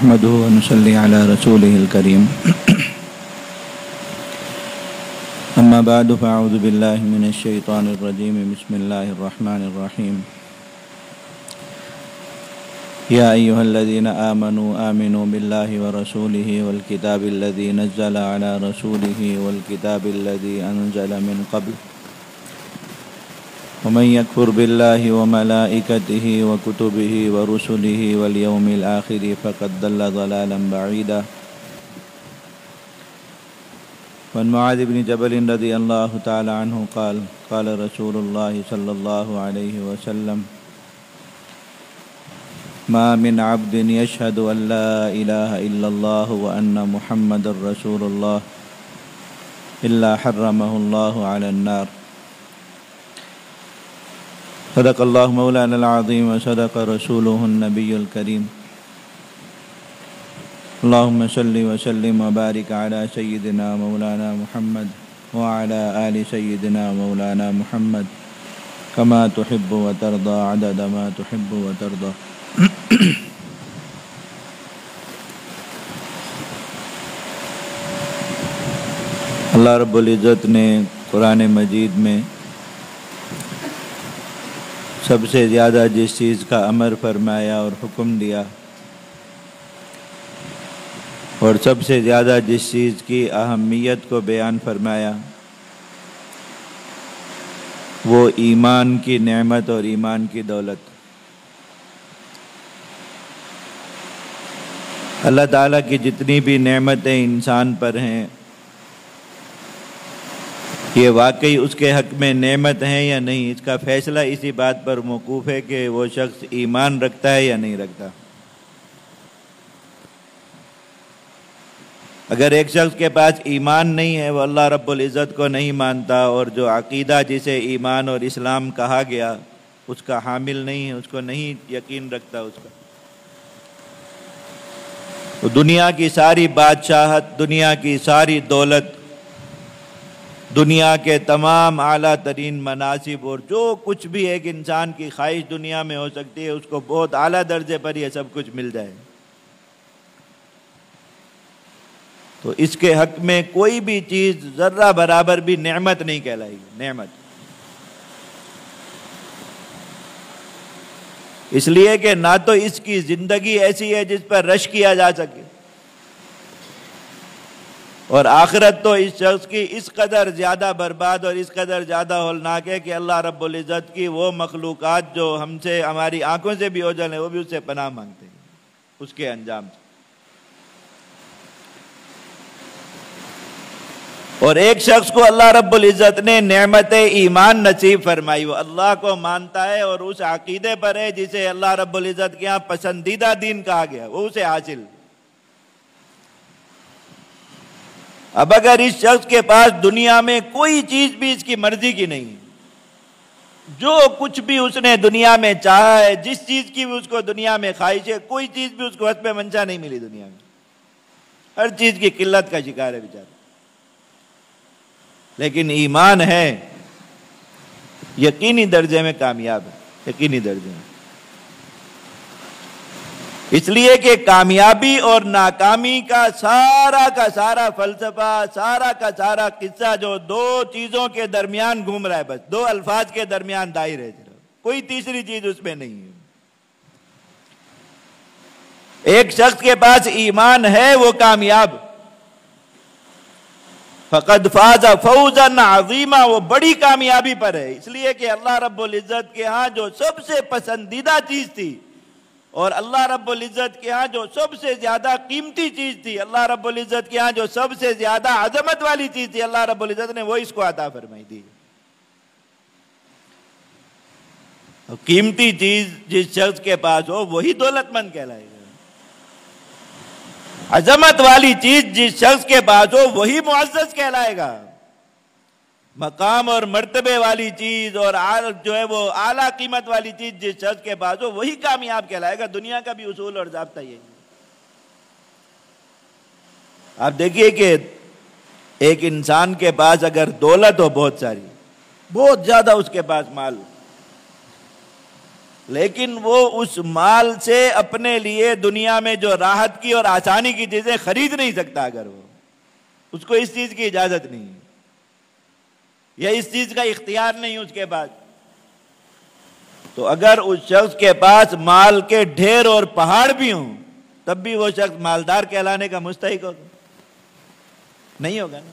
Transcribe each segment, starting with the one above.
نحمده ونصلي على رسوله الكريم أما بعد فأعوذ بالله من الشيطان الرجيم بسم الله الرحمن الرحيم يا أيها الذين آمنوا بالله ورسوله والكتاب الذي نزل على رسوله والكتاب الذي أنزل من قبل ومن يكفر بالله وملائكته وكتبه ورسله واليوم الآخر فقد ضل ضلالا بعيدا. وعن معاذ بن جبل رضي الله تعالى عنه قال قال رسول الله صلى الله عليه وسلم ما من عبد يشهد أن لا إله إلا الله وأن محمد رسول الله إلا حرمه الله على النار. صدق الله مولانا العظيم وصدق رسوله النبي الكريم. اللهم صل وسلم وبارك على سيدنا مولانا محمد وعلى آل سيدنا مولانا محمد كما تحب وترضى عدد ما تحب وترضى. اللہ رب العزت نے قرآن مجید میں سب سے زیادہ جس چیز کا امر فرمایا اور حکم دیا اور سب سے زیادہ جس چیز کی اہمیت کو بیان فرمایا وہ ایمان کی نعمت اور ایمان کی دولت. اللہ تعالیٰ کی جتنی بھی نعمتیں انسان پر ہیں یہ واقعی اس کے حق میں نعمت ہیں یا نہیں، اس کا فیصلہ اسی بات پر موقوف ہے کہ وہ شخص ایمان رکھتا ہے یا نہیں رکھتا. اگر ایک شخص کے پاس ایمان نہیں ہے، وہ اللہ رب العزت کو نہیں مانتا اور جو عقیدہ جسے ایمان اور اسلام کہا گیا اس کا حامل نہیں ہے، اس کو نہیں یقین رکھتا اس کا، تو دنیا کی ساری بادشاہت، دنیا کی ساری دولت، دنیا کے تمام اعلیٰ ترین مناصب اور جو کچھ بھی ایک انسان کی خواہش دنیا میں ہو سکتی ہے اس کو بہت اعلیٰ درجے پر یہ سب کچھ مل جائے، تو اس کے حق میں کوئی بھی چیز ذرہ برابر بھی نعمت نہیں کہلائے گی. نعمت اس لیے کہ نہ تو اس کی زندگی ایسی ہے جس پر رش کیا جا سکے، اور آخرت تو اس شخص کی اس قدر زیادہ برباد اور اس قدر زیادہ ہولناک ہے کہ اللہ رب العزت کی وہ مخلوقات جو ہم سے ہماری آنکھوں سے بھی اوجھل ہیں وہ بھی اس سے پناہ مانگتے ہیں اس کے انجام سے. اور ایک شخص کو اللہ رب العزت نے نعمت ایمان نصیب فرمائی، وہ اللہ کو مانتا ہے اور اس عقیدے پر ہے جسے اللہ رب العزت کے ہاں پسندیدہ دین کہا گیا، وہ اسے حاصل. اب اگر اس شخص کے پاس دنیا میں کوئی چیز بھی اس کی مرضی کی نہیں، جو کچھ بھی اس نے دنیا میں چاہا ہے، جس چیز کی بھی اس کو دنیا میں خواہش ہے، کوئی چیز بھی اس کو حسب منشا نہیں ملی دنیا میں، ہر چیز کی قلت کا شکار ہے بیچارہ، لیکن ایمان ہے، یقینی درجے میں کامیاب ہے، یقینی درجے میں. اس لیے کہ کامیابی اور ناکامی کا سارا فلسفہ، سارا کا سارا قصہ جو دو چیزوں کے درمیان گھوم رہا ہے، بس دو الفاظ کے درمیان دائر ہے، کوئی تیسری چیز اس میں نہیں ہے. ایک شخص کے پاس ایمان ہے وہ کامیاب، فقد فاز فوزا عظیما، وہ بڑی کامیابی پر ہے. اس لیے کہ اللہ رب العزت کے ہاں جو سب سے پسندیدہ چیز تھی اور اللہ رب العزت کے ہاں جو سب سے زیادہ قیمتی چیز تھی، اللہ رب العزت کے ہاں جو سب سے زیادہ عظمت والی چیز تھی، اللہ رب العزت نے وہ اس کو عطا فرمائی دی. قیمتی چیز جس شخص کے پاس ہو وہی دولت مند کہلائے گا، عظمت والی چیز جس شخص کے پاس ہو وہی معزز کہلائے گا، مقام اور مرتبے والی چیز اور جو ہے وہ اعلیٰ قیمت والی چیز جس شخص کے پاس ہو وہی کامیاب کہلائے گا. دنیا کا بھی اصول اور ضابطہ یہی. آپ دیکھیے کہ ایک انسان کے پاس اگر دولت ہو بہت ساری، بہت زیادہ اس کے پاس مال، لیکن وہ اس مال سے اپنے لیے دنیا میں جو راحت کی اور آسانی کی چیزیں خرید نہیں سکتا، اگر وہ اس کو اس چیز کی اجازت نہیں یا اس چیز کا اختیار نہیں اس کے پاس، تو اگر اس شخص کے پاس مال کے ڈھیر اور پہاڑ بھی ہوں تب بھی وہ شخص مالدار کہلانے کا مستحق ہوگا؟ نہیں ہوگا نا.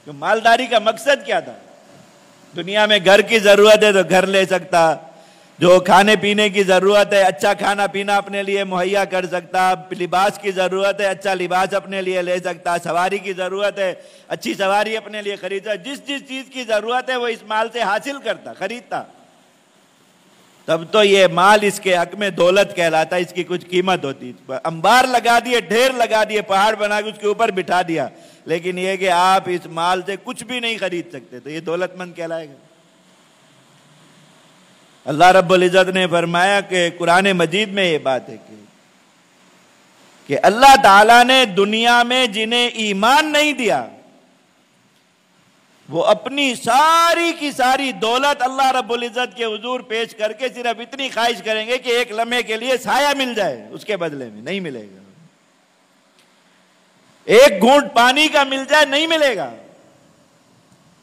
کہ مالداری کا مقصد کیا تھا؟ دنیا میں گھر کی ضرورت ہے تو گھر لے سکتا، جو کھانے پینے کی ضرورت ہے اچھا کھانا پینا اپنے لیے مہیا کر سکتا، لباس کی ضرورت ہے اچھا لباس اپنے لیے لے سکتا، سواری کی ضرورت ہے اچھی سواری اپنے لیے خرید سکتا، جس چیز کی ضرورت ہے وہ اس مال سے حاصل کرتا، خریدتا. تب تو یہ مال اس کے حق میں دولت کہلاتا، اس کی کچھ قیمت ہوتی. انبار لگا دیے، ڈھیر لگا دیے، پہاڑ بنا کے اس کے اوپر بٹھا دیا، لیکن یہ کہ آپ اس مال سے کچھ بھی نہیں خرید سکتے، تو یہ دولت مند کہلائے گا؟ اللہ رب العزت نے فرمایا کہ قرآن مجید میں یہ بات ہے کہ اللہ تعالیٰ نے دنیا میں جنہیں ایمان نہیں دیا وہ اپنی ساری کی ساری دولت اللہ رب العزت کے حضور پیش کر کے صرف اتنی خواہش کریں گے کہ ایک لمحے کے لیے سایہ مل جائے، اس کے بدلے میں نہیں ملے گا. ایک گھونٹ پانی کا مل جائے نہیں ملے گا.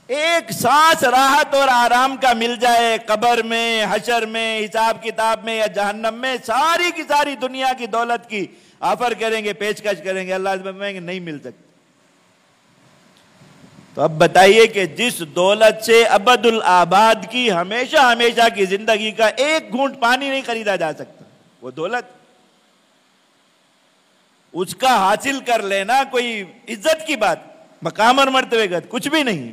ایک سانس راحت اور آرام کا مل جائے قبر میں، حشر میں، حساب کتاب میں یا جہنم میں، ساری کی ساری دنیا کی دولت کی آفر کریں گے، پیشکش کریں گے، اللہ فرمائیں گے نہیں مل سکتی. تو اب بتائیے کہ جس دولت سے ابد الآباد کی ہمیشہ ہمیشہ کی زندگی کا ایک گھونٹ پانی نہیں خریدا جا سکتا، وہ دولت اس کا حاصل کر لینا کوئی عزت کی بات، مقام اور مرتبے کا کچھ بھی نہیں.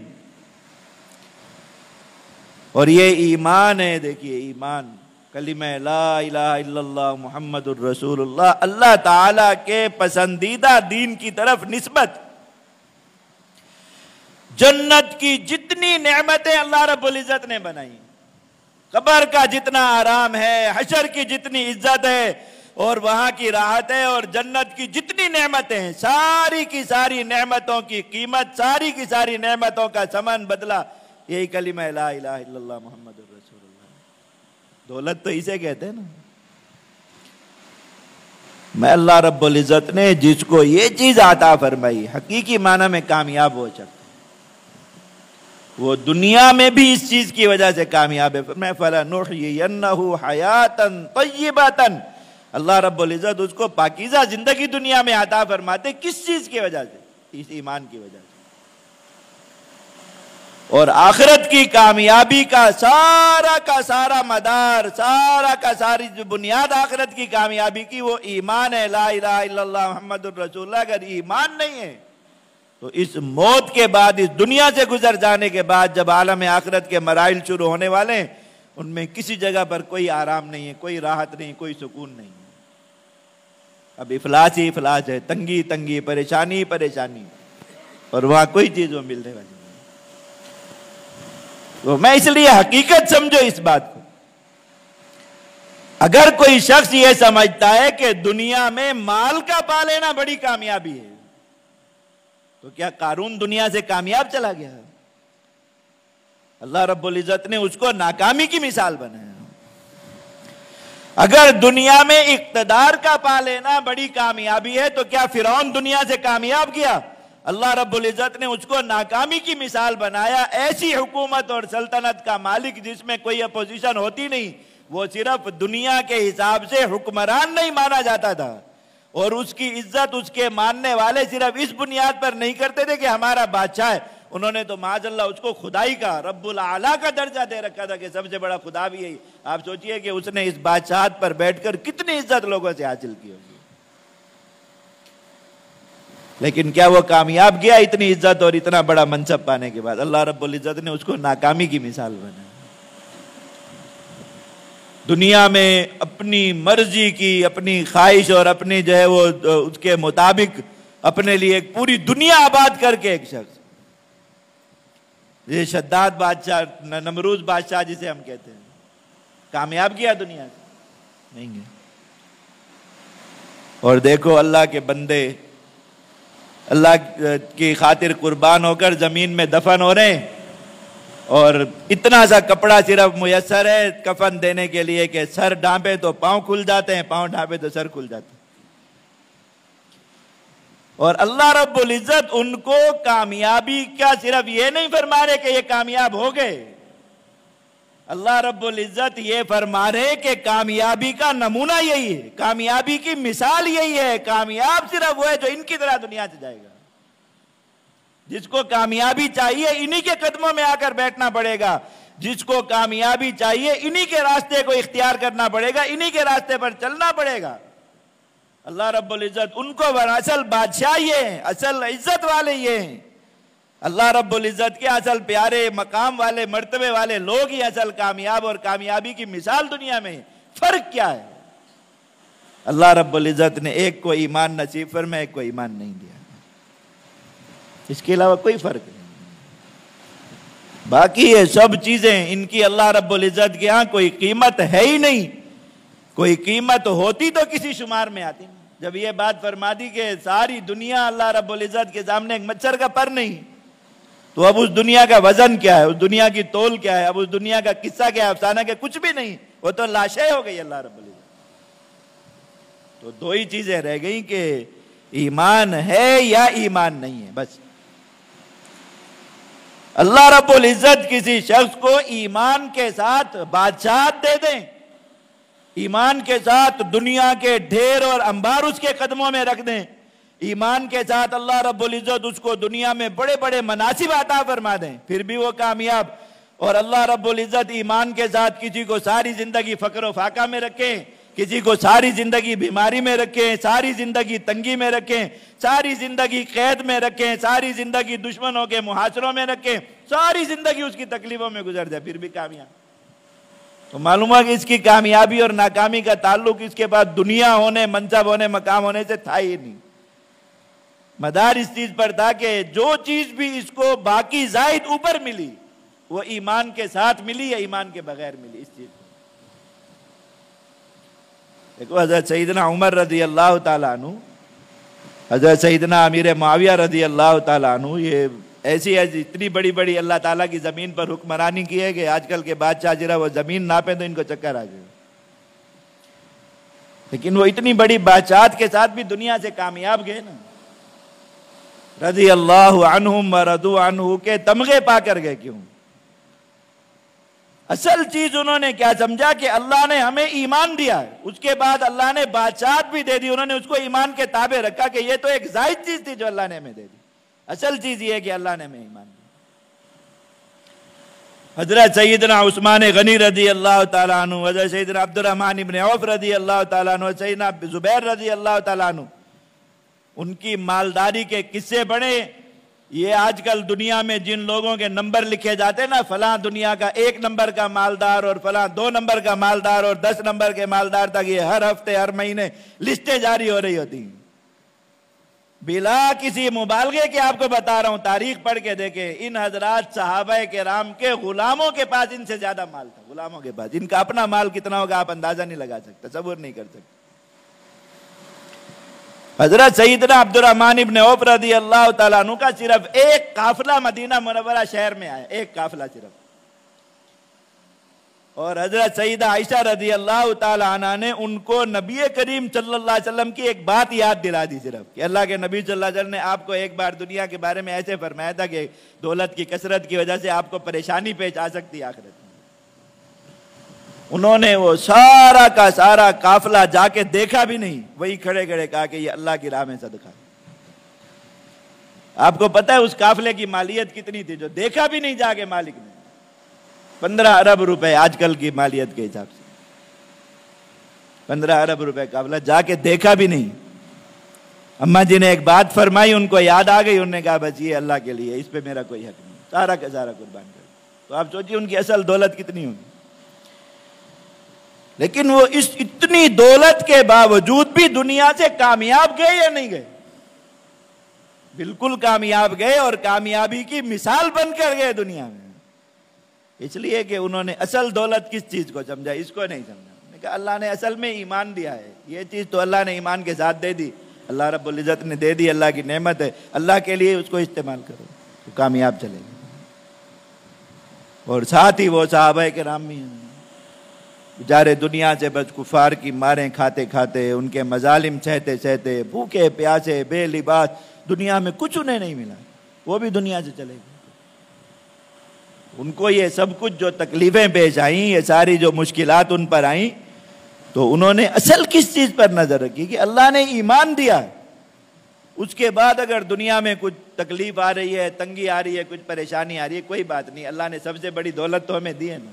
اور یہ ایمان ہے. دیکھیے ایمان، کلمہ لا الہ الا اللہ محمد الرسول اللہ، اللہ تعالی کے پسندیدہ دین کی طرف نسبت. جنت کی جتنی نعمتیں اللہ رب العزت نے بنائی، قبر کا جتنا آرام ہے، حشر کی جتنی عزت ہے اور وہاں کی راحت ہے، اور جنت کی جتنی نعمتیں ہیں، ساری کی ساری نعمتوں کی قیمت، ساری کی ساری نعمتوں کا ثمن بدلہ یہی کلمہ لا الہ الا اللہ محمد الرسول اللہ. دولت تو اسے کہتے ہیں نا. میں اللہ رب العزت نے جس کو یہ چیز عطا فرمائی حقیقی معنی میں کامیاب ہو سکتا، وہ دنیا میں بھی اس چیز کی وجہ سے کامیاب ہے. میں فَلَنُحْيِيَنَّهُ حَيَاتًا طَيِّبَةً، اللہ رب العزت اس کو پاکیزہ زندگی دنیا میں عطا فرماتے. کس چیز کی وجہ سے؟ اس ایمان کی وجہ سے. اور آخرت کی کامیابی کا سارا مدار، ساری جو بنیاد آخرت کی کامیابی کی وہ ایمان ہے، لا الہ الا اللہ محمد الرسول اللہ. اگر ایمان نہیں ہے تو اس موت کے بعد، اس دنیا سے گزر جانے کے بعد جب عالم آخرت کے مراحل شروع ہونے والے ہیں، ان میں کسی جگہ پر کوئی آرام نہیں ہے، کوئی راحت نہیں، کوئی سکون نہیں ہے. اب افلاس ہی افلاس ہے، تنگی تنگی، پریشانی پریشانی، اور وہاں کوئی چیز وہ ملنے والی نہیں. تو میں اس لیے حقیقت سمجھو اس بات کو. اگر کوئی شخص یہ سمجھتا ہے کہ دنیا میں مال کا پا لینا بڑی کامیابی ہے، تو کیا قارون دنیا سے کامیاب چلا گیا؟ اللہ رب العزت نے اس کو ناکامی کی مثال بنایا. اگر دنیا میں اقتدار کا پا لینا بڑی کامیابی ہے تو کیا فرعون دنیا سے کامیاب گیا؟ اللہ رب العزت نے اس کو ناکامی کی مثال بنایا. ایسی حکومت اور سلطنت کا مالک جس میں کوئی اپوزیشن ہوتی نہیں، وہ صرف دنیا کے حساب سے حکمران نہیں مانا جاتا تھا، اور اس کی عزت اس کے ماننے والے صرف اس بنیاد پر نہیں کرتے تھے کہ ہمارا بادشاہ ہے. انہوں نے تو معاذ اللہ اس کو خدائی کا، رب العالیٰ کا درجہ دے رکھا تھا کہ سب سے بڑا خدا بھی یہی. آپ سوچئے کہ اس نے اس بادشاہت پر بیٹھ کر کتنی عزت لوگوں سے حاصل کی ہوگی. لیکن کیا وہ کامیاب گیا اتنی عزت اور اتنا بڑا منصب پانے کے بعد؟ اللہ رب العزت نے اس کو ناکامی کی مثال بنایا. دنیا میں اپنی مرضی کی، اپنی خواہش اور اپنی جو ہے وہ اس کے مطابق اپنے لیے ایک پوری دنیا آباد کر کے ایک شخص، یہ شداد بادشاہ، نمروز بادشاہ جسے ہم کہتے ہیں، کامیاب گیا دنیا سے؟ نہیں گیا. اور دیکھو اللہ کے بندے اللہ کی خاطر قربان ہو کر زمین میں دفن ہو رہے ہیں، اور اتنا سا کپڑا صرف میسر ہے کفن دینے کے لیے کہ سر ڈھانپے تو پاؤں کھل جاتے ہیں، پاؤں ڈھانپے تو سر کھل جاتے ہیں۔ اور اللہ رب العزت ان کو کامیابی کا صرف یہ نہیں فرما رہے کہ یہ کامیاب ہو گئے، اللہ رب العزت یہ فرما رہے کہ کامیابی کا نمونہ یہی ہے، کامیابی کی مثال یہی ہے، کامیاب صرف وہ ہے جو ان کی طرح دنیا سے جائے گا۔ جس کو کامیابی چاہیے انہی کے قدموں میں آ کر بیٹھنا پڑے گا، جس کو کامیابی چاہیے انہی کے راستے کو اختیار کرنا پڑے گا، انہی کے راستے پر چلنا پڑے گا۔ اللہ رب العزت ان کو اصل بادشاہ یہ ہیں، اصل عزت والے یہ ہیں، اللہ رب العزت کے اصل پیارے مقام والے مرتبے والے لوگ ہی اصل کامیاب اور کامیابی کی مثال دنیا میں۔ فرق کیا ہے؟ اللہ رب العزت نے ایک کو ایمان نصیب فرمایا، ایک کو ایمان نہیں دیا، اس کے علاوہ کوئی فرق نہیں۔ باقی یہ سب چیزیں ان کی اللہ رب العزت کے ہاں کوئی قیمت ہے ہی نہیں، کوئی قیمت ہوتی تو کسی شمار میں آتی نہیں۔ جب یہ بات فرما دی کہ ساری دنیا اللہ رب العزت کے سامنے ایک مچھر کا پر نہیں، تو اب اس دنیا کا وزن کیا ہے، اس دنیا کی تول کیا ہے، اب اس دنیا کا قصہ کیا ہے، افسانہ کیا، کچھ بھی نہیں، وہ تو لاشیں ہو گئی اللہ رب العزت۔ تو دو ہی چیزیں رہ گئیں کہ ایمان ہے یا ایمان نہیں ہے، بس۔ اللہ رب العزت کسی شخص کو ایمان کے ساتھ بادشاہت دے دیں، ایمان کے ساتھ دنیا کے ڈھیر اور انبار اس کے قدموں میں رکھ دیں، ایمان کے ساتھ اللہ رب العزت اس کو دنیا میں بڑے بڑے مناصب عطا فرما دیں، پھر بھی وہ کامیاب۔ اور اللہ رب العزت ایمان کے ساتھ کسی کو ساری زندگی فقر و فاقہ میں رکھیں، کسی کو ساری زندگی بیماری میں رکھیں، ساری زندگی تنگی میں رکھیں، ساری زندگی قید میں رکھیں، ساری زندگی دشمنوں کے محاصروں میں رکھیں، ساری زندگی اس کی تکلیفوں میں گزر جائے، پھر بھی کامیاب۔ تو معلوم ہے کہ اس کی کامیابی اور ناکامی کا تعلق اس کے بعد دنیا ہونے، منصب ہونے، مقام ہونے سے تھا ہی نہیں۔ مدار اس چیز پر تھا کہ جو چیز بھی اس کو باقی زائد اوپر ملی وہ ایمان کے ساتھ ملی یا ایمان کے بغیر ملی، اس چیز کو دیکھو۔ حضرت سیدنا عمر رضی اللہ تعالیٰ عنہ، حضرت سیدنا امیر معاویہ رضی اللہ تعالیٰ عنہ، یہ ایسی اتنی بڑی بڑی اللہ تعالیٰ کی زمین پر حکمرانی کی ہے کہ آج کل کے بادشاہ جرا وہ زمین ناپیں تو ان کو چکر آ جائے، لیکن وہ اتنی بڑی بادشاہت کے ساتھ بھی دنیا سے کامیاب گئے نا، رضی اللہ عنہم ورضوا عنہ کے تمغے پا کر گئے۔ کیوں؟ اصل چیز انہوں نے کیا سمجھا کہ اللہ نے ہمیں ایمان دیا ہے، اس کے بعد اللہ نے بادشاہت بھی دے دی، انہوں نے اس کو ایمان کے تابع رکھا کہ یہ تو ایک زائد چیز تھی جو اللہ نے ہمیں دے دی، اصل چیز یہ ہے کہ اللہ نے ہمیں ایمان دیا۔ حضرت سیدنا عثمان غنی رضی اللہ تعالیٰ عنہ، حضرت سیدنا عبد الرحمن ابن عوف رضی اللہ تعالیٰ عنہ، سیدنا زبیر رضی اللہ تعالیٰ عنہ، ان کی مالداری کے قصے بڑھے۔ یہ آج کل دنیا میں جن لوگوں کے نمبر لکھے جاتے ہیں نا، فلاں دنیا کا 1 نمبر کا مالدار اور فلاں 2 نمبر کا مالدار اور 10 نمبر کے مالدار تک، یہ ہر ہفتے ہر مہینے لسٹیں جاری ہو رہی ہوتی ہیں۔ بلا کسی مبالغے کے آپ کو بتا رہا ہوں، تاریخ پڑھ کے دیکھیں، ان حضرات صحابہ کرام کے غلاموں کے پاس ان سے زیادہ مال تھا، غلاموں کے پاس۔ ان کا اپنا مال کتنا ہوگا آپ اندازہ نہیں لگا سکتے، تصور نہیں کر سکتے۔ حضرت سیدنا عبد الرحمن ابن عوف رضی اللہ تعالیٰ عنہ کا صرف ایک قافلہ مدینہ منورہ شہر میں آیا، ایک قافلہ صرف، اور حضرت سیدہ عائشہ رضی اللہ تعالیٰ عنہ نے ان کو نبی کریم صلی اللہ علیہ وسلم کی ایک بات یاد دلا دی صرف، کہ اللہ کے نبی صلی اللہ علیہ وسلم نے آپ کو ایک بار دنیا کے بارے میں ایسے فرمایا تھا کہ دولت کی کثرت کی وجہ سے آپ کو پریشانی پیش آ سکتی ہے آخرت میں۔ انہوں نے وہ سارا کا سارا قافلہ جا کے دیکھا بھی نہیں، وہی کھڑے کھڑے کہا کہ یہ اللہ کی راہ میں صدقہ۔ آپ کو پتہ ہے اس قافلے کی مالیت کتنی تھی جو دیکھا بھی نہیں جا کے مالک نے؟ 15 ارب روپے آج کل کی مالیت کے حساب سے، 15 ارب روپے قافلہ جا کے دیکھا بھی نہیں۔ اماں جی نے ایک بات فرمائی، ان کو یاد آ گئی، انہوں نے کہا بس یہ اللہ کے لیے، اس پہ میرا کوئی حق نہیں، سارا کا سارا قربان کر۔ تو آپ سوچیے ان کی اصل دولت کتنی ہوگی۔ لیکن وہ اس اتنی دولت کے باوجود بھی دنیا سے کامیاب گئے یا نہیں گئے؟ بالکل کامیاب گئے، اور کامیابی کی مثال بن کر گئے دنیا میں، اس لیے کہ انہوں نے اصل دولت کس چیز کو سمجھا، اس کو نہیں سمجھا۔ انہوں نے کہا اللہ نے اصل میں ایمان دیا ہے، یہ چیز تو اللہ نے ایمان کے ساتھ دے دی، اللہ رب العزت نے دے دی، اللہ کی نعمت ہے، اللہ کے لیے اس کو استعمال کرو تو کامیاب چلے گا۔ اور ساتھ ہی وہ صحابہ کرام بھی ہیں بیچارے دنیا سے بس کفار کی ماریں کھاتے کھاتے، ان کے مظالم سہتے سہتے، بھوکے پیاسے، بے لباس، دنیا میں کچھ انہیں نہیں ملا، وہ بھی دنیا سے چلے گئے۔ ان کو یہ سب کچھ جو تکلیفیں پیش آئیں، یہ ساری جو مشکلات ان پر آئیں، تو انہوں نے اصل کس چیز پر نظر رکھی کہ اللہ نے ایمان دیا، اس کے بعد اگر دنیا میں کچھ تکلیف آ رہی ہے، تنگی آ رہی ہے، کچھ پریشانی آ رہی ہے، کوئی بات نہیں، اللہ نے سب سے بڑی دولت تو ہمیں دی ہے نا۔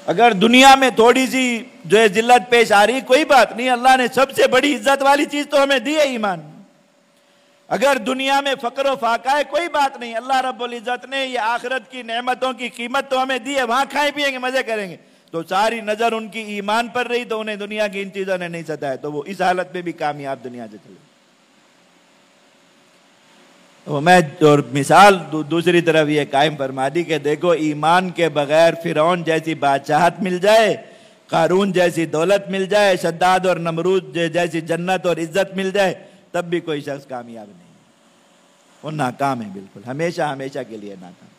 اگر دنیا میں تھوڑی سی جو ہے ذلت پیش آ رہی، کوئی بات نہیں، اللہ نے سب سے بڑی عزت والی چیز تو ہمیں دی ہے، ایمان۔ اگر دنیا میں فقر و فاقہ ہے، کوئی بات نہیں، اللہ رب العزت نے یہ آخرت کی نعمتوں کی قیمت تو ہمیں دی ہے، وہاں کھائیں پیئیں گے، مزے کریں گے، تو ساری نظر ان کی ایمان پر رہی تو انہیں دنیا کی ان چیزوں نے نہیں ستایا، تو وہ اس حالت میں بھی کامیاب دنیا سے چلے۔ تو میں اور مثال دوسری طرف یہ قائم فرما دی کہ دیکھو ایمان کے بغیر فرعون جیسی بادشاہت مل جائے، قارون جیسی دولت مل جائے، شداد اور نمرود جیسی جنت اور عزت مل جائے، تب بھی کوئی شخص کامیاب نہیں، وہ ناکام ہے، بالکل ہمیشہ ہمیشہ کے لیے ناکام۔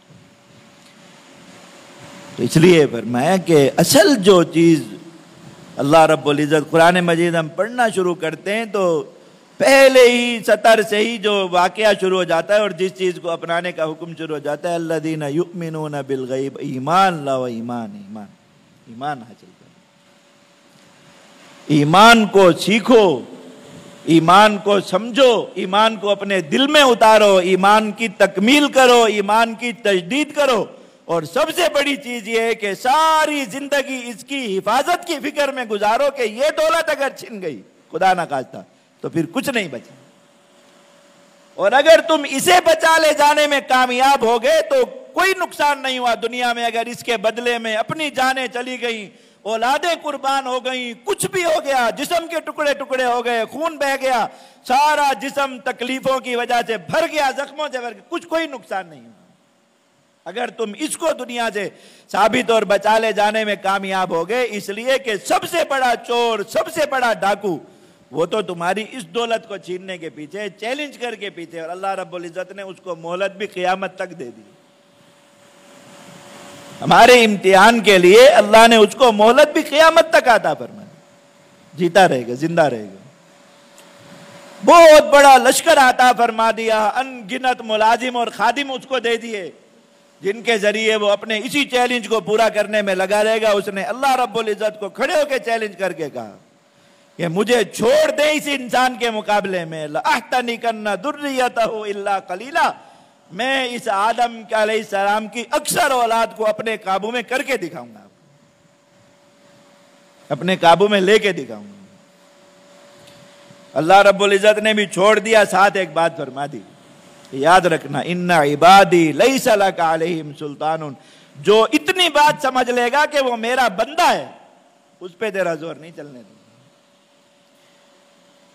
تو اس لیے فرمایا کہ اصل جو چیز اللہ رب العزت، قرآن مجید ہم پڑھنا شروع کرتے ہیں تو پہلے ہی سطر سے ہی جو واقعہ شروع ہو جاتا ہے اور جس چیز کو اپنانے کا حکم شروع ہو جاتا ہے، الذین یؤمنون بالغیب، ایمان لاؤ، ایمان حاصل کرو، ایمان کو سیکھو، ایمان کو سمجھو، ایمان کو اپنے دل میں اتارو، ایمان کی تکمیل کرو، ایمان کی تجدید کرو، اور سب سے بڑی چیز یہ ہے کہ ساری زندگی اس کی حفاظت کی فکر میں گزارو کہ یہ دولت اگر چھن گئی خدا نہ خواستہ تو پھر کچھ نہیں بچا، اور اگر تم اسے بچا لے جانے میں کامیاب ہو گئے تو کوئی نقصان نہیں ہوا دنیا میں۔ اگر اس کے بدلے میں اپنی جانیں چلی گئیں، اولادیں قربان ہو گئیں، کچھ بھی ہو گیا، جسم کے ٹکڑے ٹکڑے ہو گئے، خون بہہ گیا، سارا جسم تکلیفوں کی وجہ سے بھر گیا، زخموں سے بھر گیا، کوئی نقصان نہیں ہوا، اگر تم اس کو دنیا سے ثابت اور بچا لے جانے میں کامیاب ہو گئے۔ اس لیے کہ سب سے بڑا چور، سب سے بڑا ڈاکو وہ تو تمہاری اس دولت کو چھیننے کے پیچھے، چیلنج کر کے پیچھے، اور اللہ رب العزت نے اس کو مہلت بھی قیامت تک دے دی۔ ہمارے امتحان کے لیے اللہ نے اس کو مہلت بھی قیامت تک عطا فرمائی، جیتا رہے گا، زندہ رہے گا۔ بہت بڑا لشکر عطا فرما دیا، ان گنت ملازم اور خادم اس کو دے دیے، جن کے ذریعے وہ اپنے اسی چیلنج کو پورا کرنے میں لگا رہے گا۔ اس نے اللہ رب العزت کو کھڑے ہو کے چیلنج کر کے کہا کہ مجھے چھوڑ دے اس انسان کے مقابلے میں، لَأَحْتَنِكَنَّ ذُرِّيَّتَهُ إِلَّا قَلِيلًا، میں اس آدم علیہ السلام کی اکثر اولاد کو اپنے قابو میں کر کے دکھاؤں گا، اپنے قابو میں لے کے دکھاؤں گا۔ اللہ رب العزت نے بھی چھوڑ دیا، ساتھ ایک بات فرما دی، یاد رکھنا، ان عبادی لیس لک علیہم سلطان، جو اتنی بات سمجھ لے گا کہ وہ میرا بندہ ہے، اس پہ تیرا زور نہیں چلنے دے۔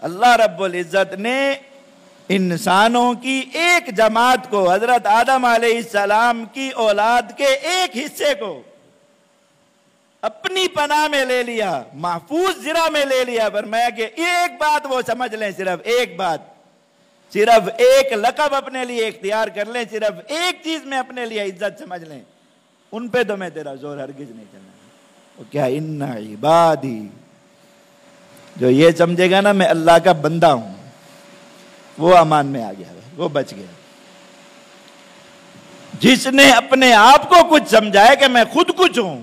اللہ رب العزت نے انسانوں کی ایک جماعت کو، حضرت آدم علیہ السلام کی اولاد کے ایک حصے کو اپنی پناہ میں لے لیا، محفوظ زرہ میں لے لیا، فرمایا کہ ایک بات وہ سمجھ لیں، صرف ایک بات، صرف ایک لقب اپنے لیے اختیار کر لیں، صرف ایک چیز میں اپنے لیے عزت سمجھ لیں، ان پہ تو میں تیرا زور ہرگز نہیں چلنا۔ وہ کیا؟ ان عبادی، جو یہ سمجھے گا نا میں اللہ کا بندہ ہوں، وہ امان میں آ گیا، وہ بچ گیا۔ جس نے اپنے آپ کو کچھ سمجھا ہے کہ میں خود کچھ ہوں،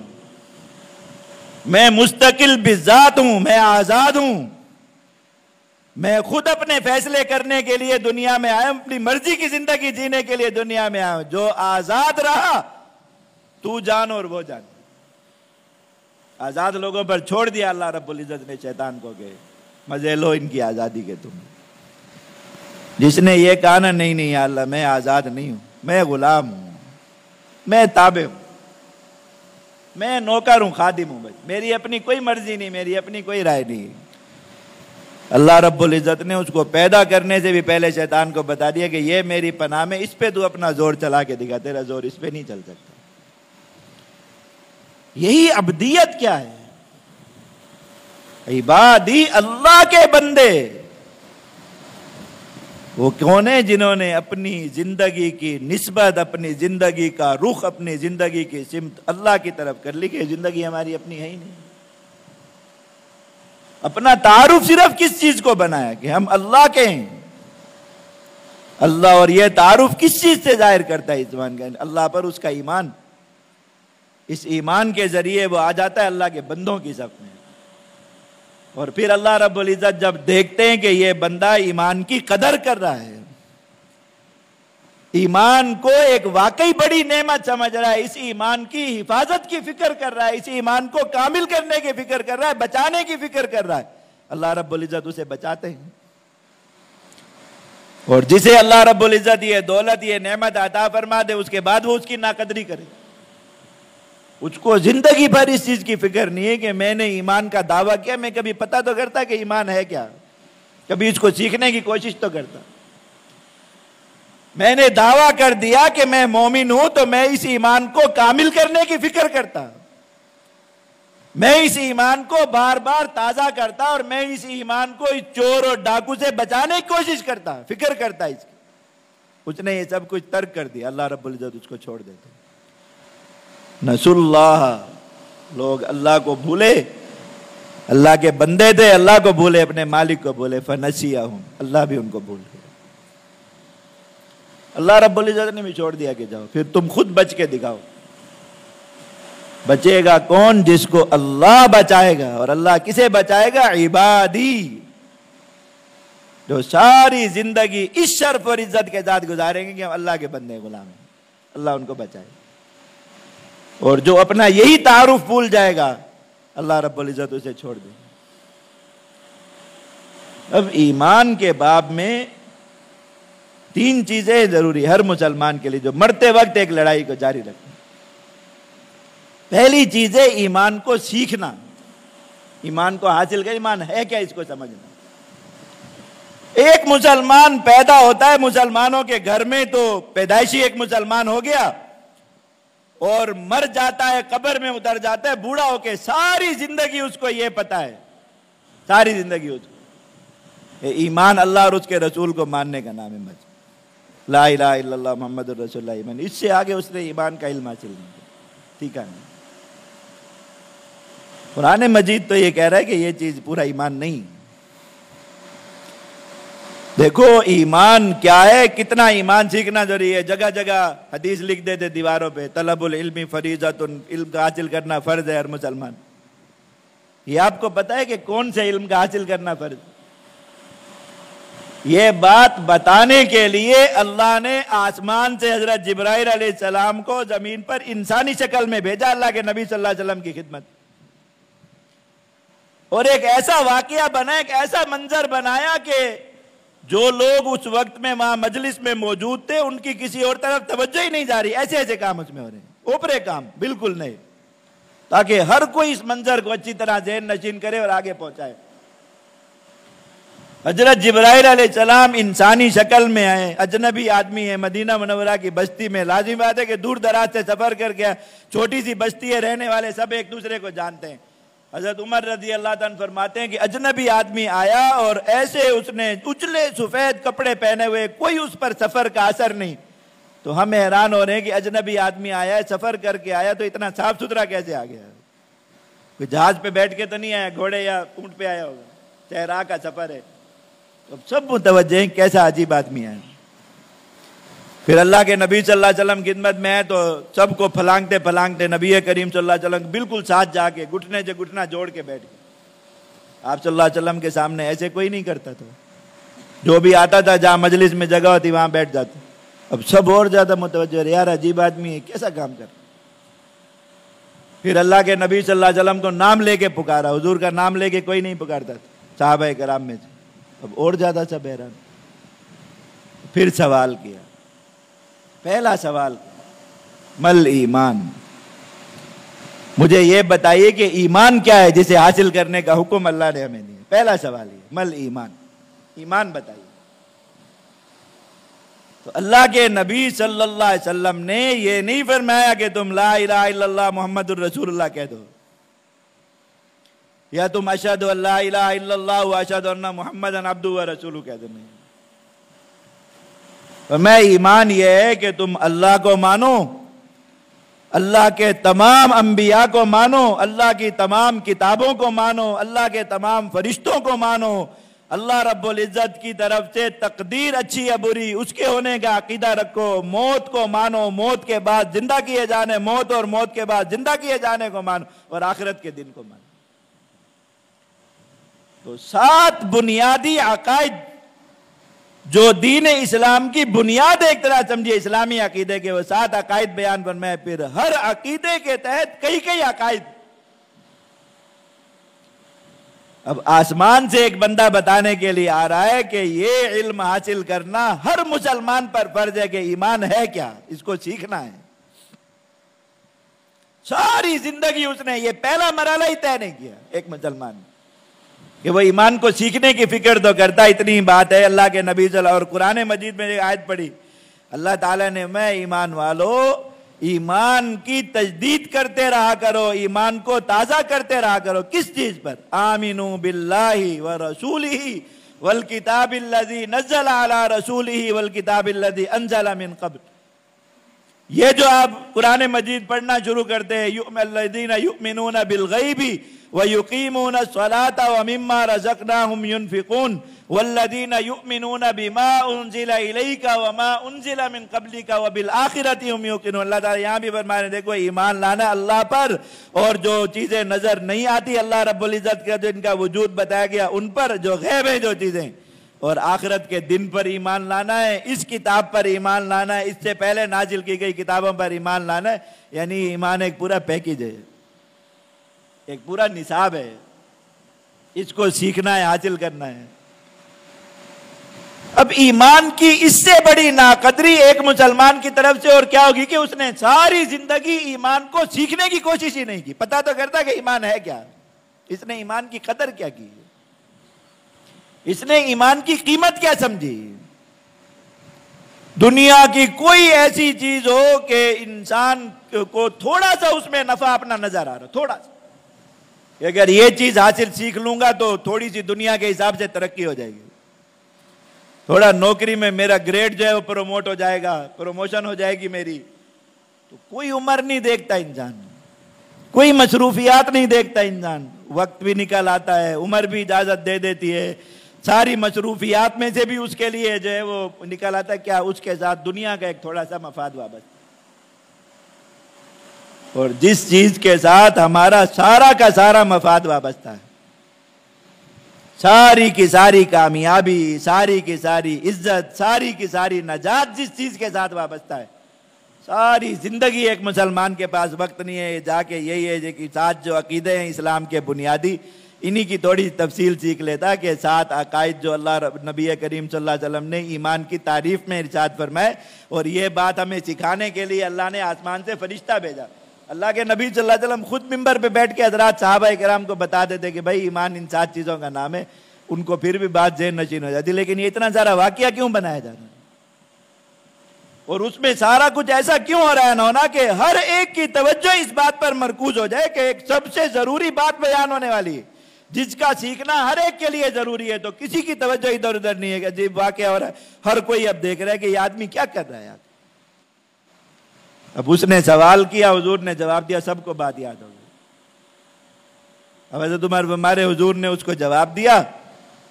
میں مستقل بذات ہوں، میں آزاد ہوں، میں خود اپنے فیصلے کرنے کے لیے دنیا میں آیا ہوں، اپنی مرضی کی زندگی جینے کے لیے دنیا میں آیا ہوں، جو آزاد رہا تو جان اور وہ جان۔ آزاد لوگوں پر چھوڑ دیا اللہ رب العزت نے شیطان کو کہ مزے لو ان کی آزادی کے تم۔ جس نے یہ کہا نا نہیں یا اللہ میں آزاد نہیں ہوں، میں غلام ہوں، میں تابع ہوں، میں نوکر ہوں، خادم ہوں، بس میری اپنی کوئی مرضی نہیں، میری اپنی کوئی رائے نہیں۔ اللہ رب العزت نے اس کو پیدا کرنے سے بھی پہلے شیطان کو بتا دیا کہ یہ میری پناہ میں، اس پہ تو اپنا زور چلا کے دکھا، تیرا زور اس پہ نہیں چل سکتا۔ یہی عبدیت کیا ہے؟ عبادی، اللہ کے بندے، وہ کون ہے جنہوں نے اپنی زندگی کی نسبت، اپنی زندگی کا رخ، اپنی زندگی کی سمت اللہ کی طرف کر لی کہ زندگی ہماری اپنی ہے ہی نہیں۔ اپنا تعارف صرف کس چیز کو بنایا کہ ہم اللہ کے ہیں۔ اللہ، اور یہ تعارف کس چیز سے ظاہر کرتا ہے ایمان کا؟ اللہ پر اس کا ایمان، اس ایمان کے ذریعے وہ آ جاتا ہے اللہ کے بندوں کی صف میں۔ اور پھر اللہ رب العزت جب دیکھتے ہیں کہ یہ بندہ ایمان کی قدر کر رہا ہے، ایمان کو ایک واقعی بڑی نعمت سمجھ رہا ہے، اس ایمان کی حفاظت کی فکر کر رہا ہے، اس ایمان کو کامل کرنے کی فکر کر رہا ہے، بچانے کی فکر کر رہا ہے، اللہ رب العزت اسے بچاتے ہیں۔ اور جسے اللہ رب العزت یہ دولت، یہ نعمت عطا فرما دے، اس کے بعد وہ اس کی ناقدری کرے، اس کو زندگی بھر اس چیز کی فکر نہیں ہے کہ میں نے ایمان کا دعویٰ کیا، میں کبھی پتہ تو کرتا کہ ایمان ہے کیا، کبھی اس کو سیکھنے کی کوشش تو کرتا۔ میں نے دعویٰ کر دیا کہ میں مومن ہوں تو میں اس ایمان کو کامل کرنے کی فکر کرتا، میں اس ایمان کو بار بار تازہ کرتا، اور میں اس ایمان کو اس چور اور ڈاکو سے بچانے کی کوشش کرتا، فکر کرتا اس کی۔ اس نے یہ سب کچھ ترک کر دیا، اللہ رب العزت اس کو چھوڑ دیتے۔ نسوا اللہ، لوگ اللہ کو بھولے، اللہ کے بندے تھے، اللہ کو بھولے، اپنے مالک کو بھولے، فنسیہم، اللہ بھی ان کو بھول گیا۔ اللہ رب العزت نے بھی چھوڑ دیا کہ جاؤ پھر تم خود بچ کے دکھاؤ۔ بچے گا کون؟ جس کو اللہ بچائے گا، اور اللہ کسے بچائے گا؟ عبادی، جو ساری زندگی اس شرف اور عزت کے ساتھ گزاریں گے کہ ہم اللہ کے بندے غلام ہیں، اللہ ان کو بچائے گا۔ اور جو اپنا یہی تعارف بھول جائے گا، اللہ رب العزت اسے چھوڑ دے گا۔ اب ایمان کے باب میں تین چیزیں ضروری ہر مسلمان کے لیے جو مرتے وقت ایک لڑائی کو جاری رکھیں۔ پہلی چیز ہے ایمان کو سیکھنا، ایمان کو حاصل کر، ایمان ہے کیا اس کو سمجھنا۔ ایک مسلمان پیدا ہوتا ہے مسلمانوں کے گھر میں تو پیدائشی ایک مسلمان ہو گیا، اور مر جاتا ہے، قبر میں اتر جاتا ہے، بوڑھا ہو کے ساری زندگی اس کو یہ پتا ہے، ساری زندگی اس کو ایمان اللہ اور اس کے رسول کو ماننے کا نام ہے مجھ لا الہ الا اللہ محمد الرسول اللہ ایمان۔ اس سے آگے اس نے ایمان کا علم حاصل نہیں کیا، ٹھیک ہے نہیں۔ قرآن مجید تو یہ کہہ رہا ہے کہ یہ چیز پورا ایمان نہیں۔ دیکھو ایمان کیا ہے، کتنا ایمان سیکھنا ضروری ہے۔ جگہ جگہ حدیث لکھ دیتے دیواروں پہ، طلب العلم فریضۃ، علم کا حاصل کرنا فرض ہے ہر مسلمان۔ یہ آپ کو پتا ہے کہ کون سے علم کا حاصل کرنا فرض؟ یہ بات بتانے کے لیے اللہ نے آسمان سے حضرت جبرائیل علیہ السلام کو زمین پر انسانی شکل میں بھیجا، اللہ کے نبی صلی اللہ علیہ وسلم کی خدمت، اور ایک ایسا واقعہ بنا، ایک ایسا منظر بنایا کہ جو لوگ اس وقت میں وہاں مجلس میں موجود تھے ان کی کسی اور طرف توجہ ہی نہیں جا رہی، ایسے ایسے کام اس میں ہو رہے ہیں، اوپرے کام بالکل نہیں، تاکہ ہر کوئی اس منظر کو اچھی طرح ذہن نشین کرے اور آگے پہنچائے۔ حضرت جبرائیل علیہ السلام انسانی شکل میں آئے، اجنبی آدمی ہے، مدینہ منورہ کی بستی میں، لازم بات ہے کہ دور دراز سے سفر کر گیا، چھوٹی سی بستی ہے، رہنے والے سب ایک دوسرے کو جانتے ہیں۔ حضرت عمر رضی اللہ عنہ فرماتے ہیں کہ اجنبی آدمی آیا اور ایسے اس نے اجلے سفید کپڑے پہنے ہوئے، کوئی اس پر سفر کا اثر نہیں، تو ہم حیران ہو رہے ہیں کہ اجنبی آدمی آیا ہے، سفر کر کے آیا، تو اتنا صاف ستھرا کیسے آ گیا؟ کوئی جہاز پہ بیٹھ کے تو نہیں آیا، گھوڑے یا اونٹ پہ آیا ہوگا، صحرا کا سفر ہے۔ تو سب متوجہ ہیں کیسا عجیب آدمی ہے۔ پھر اللہ کے نبی صلی اللہ علیہ وسلم کی خدمت میں ہے تو سب کو پھلانگتے پھلانگتے نبی کریم صلی اللہ علیہ وسلم بالکل ساتھ جا کے گھٹنے سے گھٹنا جوڑ کے بیٹھ گئے۔ آپ صلی اللہ علیہ وسلم کے سامنے ایسے کوئی نہیں کرتا تھا، جو بھی آتا تھا جہاں مجلس میں جگہ ہوتی وہاں بیٹھ جاتے۔ اب سب اور زیادہ متوجہ ہے، یار عجیب آدمی ہے، کیسا کام کر۔ پھر اللہ کے نبی صلی اللہ علیہ وسلم کو نام لے کے پکارا، حضور کا نام لے کے کوئی نہیں پکارتا تھا صحابہ کرام میں سے، اب اور زیادہ سب حیران۔ پھر سوال کیا، پہلا سوال مل ایمان، مجھے یہ بتائیے کہ ایمان کیا ہے جسے حاصل کرنے کا حکم اللہ نے ہمیں دیا۔ پہلا سوال یہ مل ایمان، ایمان بتائیے۔ تو اللہ کے نبی صلی اللہ علیہ وسلم نے یہ نہیں فرمایا کہ تم لا الہ الا اللہ محمد الرسول اللہ کہہ دو، یا تم اشہد ان لا الہ الا اللہ و اشہد ان محمد عبدہ و رسولہ کہہ دو، نہیں۔ میں ایمان یہ ہے کہ تم اللہ کو مانو، اللہ کے تمام انبیاء کو مانو، اللہ کی تمام کتابوں کو مانو، اللہ کے تمام فرشتوں کو مانو، اللہ رب العزت کی طرف سے تقدیر اچھی یا بری اس کے ہونے کا عقیدہ رکھو، موت کو مانو، موت کے بعد زندہ کیے جانے، موت اور موت کے بعد زندہ کیے جانے کو مانو، اور آخرت کے دن کو مانو۔ تو 7 بنیادی عقائد جو دین اسلام کی بنیاد ایک طرح سمجھے اسلامی عقیدے کے، وہ 7 عقائد بیان فرمائے۔ پھر ہر عقیدے کے تحت کئی عقائد۔ اب آسمان سے ایک بندہ بتانے کے لیے آ رہا ہے کہ یہ علم حاصل کرنا ہر مسلمان پر فرض ہے کہ ایمان ہے کیا، اس کو سیکھنا ہے۔ ساری زندگی اس نے یہ پہلا مرحلہ ہی طے نہیں کیا ایک مسلمان کہ وہ ایمان کو سیکھنے کی فکر تو کرتا۔ اتنی بات ہے اللہ کے نبی صلی اللہ علیہ وسلم، اور قرآن مجید میں ایک آیت پڑھی اللہ تعالیٰ نے، میں ایمان والو ایمان کی تجدید کرتے رہا کرو، ایمان کو تازہ کرتے رہا کرو۔ کس چیز پر؟ آمنوا باللہ ورسولہ والکتاب الذی نزل علی رسولہ والکتاب الذی انزل من قبل۔ یہ جو آپ قرآن مجید پڑھنا شروع کرتے ہیں، الذین یؤمنون بالغیب وَيُقِيمُونَ الصَّلَاةَ وَمِمَّا رَزَقْنَاهُمْ يُنْفِقُونَ وَالَّذِينَ يُؤْمِنُونَ بِمَا أُنزِلَ إِلَيْكَ وَمَا أُنزِلَ مِن قَبْلِكَ وَبِالْآخِرَةِ هُمْ يُوقِنُونَ۔ اللہ تعالیٰ یہاں بھی فرما رہے ہیں، دیکھو ایمان لانا اللہ پر، اور جو چیزیں نظر نہیں آتی اللہ رب العزت کا جو ان کا وجود بتایا گیا ان پر، جو غیب ہیں جو چیزیں، اور آخرت کے دن پر ایمان لانا ہے، اس کتاب پر ایمان لانا ہے، اس سے پہلے نازل کی گئی کتابوں پر ایمان لانا ہے۔ یعنی ایمان ایک پورا پیکیج ہے، ایک پورا نصاب ہے، اس کو سیکھنا ہے، حاصل کرنا ہے۔ اب ایمان کی اس سے بڑی ناقدری ایک مسلمان کی طرف سے اور کیا ہوگی کہ اس نے ساری زندگی ایمان کو سیکھنے کی کوشش ہی نہیں کی۔ پتہ تو کرتا کہ ایمان ہے کیا، اس نے ایمان کی قدر کیا کی، اس نے ایمان کی قیمت کیا سمجھی۔ دنیا کی کوئی ایسی چیز ہو کہ انسان کو تھوڑا سا اس میں نفع اپنا نظر آ رہا، تھوڑا سا، کہ اگر یہ چیز حاصل سیکھ لوں گا تو تھوڑی سی دنیا کے حساب سے ترقی ہو جائے گی، تھوڑا نوکری میں میرا گریڈ جو ہے وہ پروموٹ ہو جائے گا، پروموشن ہو جائے گی میری، تو کوئی عمر نہیں دیکھتا انسان، کوئی مصروفیات نہیں دیکھتا انسان، وقت بھی نکل آتا ہے، عمر بھی اجازت دے دیتی ہے، ساری مصروفیات میں سے بھی اس کے لیے جو ہے وہ نکل آتا ہے، کیا اس کے ساتھ دنیا کا ایک تھوڑا سا مفاد وابستہ۔ اور جس چیز کے ساتھ ہمارا سارا کا سارا مفاد وابستہ ہے، ساری کی ساری کامیابی، ساری کی ساری عزت، ساری کی ساری نجات جس چیز کے ساتھ وابستہ ہے، ساری زندگی ایک مسلمان کے پاس وقت نہیں ہے جا کے یہی ہے کہ 7 جو عقیدے ہیں اسلام کے بنیادی، انہی کی تھوڑی تفصیل سیکھ لیتا کہ 7 عقائد جو اللہ نبی کریم صلی اللہ علیہ وسلم نے ایمان کی تعریف میں ارشاد فرمائے، اور یہ بات ہمیں سکھانے کے لیے اللہ نے آسمان سے فرشتہ بھیجا۔ اللہ کے نبی صلی اللہ علیہ وسلم خود منبر پہ بیٹھ کے حضرات صحابہ کرام کو بتا دیتے کہ بھائی ایمان ان 7 چیزوں کا نام ہے، ان کو پھر بھی بات ذہن نشین ہو جاتی، لیکن یہ اتنا سارا واقعہ کیوں بنایا جا رہا ہے، اور اس میں سارا کچھ ایسا کیوں ہو رہا ہے نا کہ ہر ایک کی توجہ اس بات پر مرکوز ہو جائے کہ ایک سب سے ضروری بات بیان ہونے والی ہے جس کا سیکھنا ہر ایک کے لیے ضروری ہے، تو کسی کی توجہ ادھر ادھر نہیں ہے کہ عجیب واقعہ ہو رہا ہے، ہر کوئی اب دیکھ رہا ہے کہ یہ آدمی کیا کر رہا ہے۔ اب اس نے سوال کیا، حضور نے جواب دیا، سب کو بات یاد ہو گئی۔ اب حضرت عمر ہمارے حضور نے اس کو جواب دیا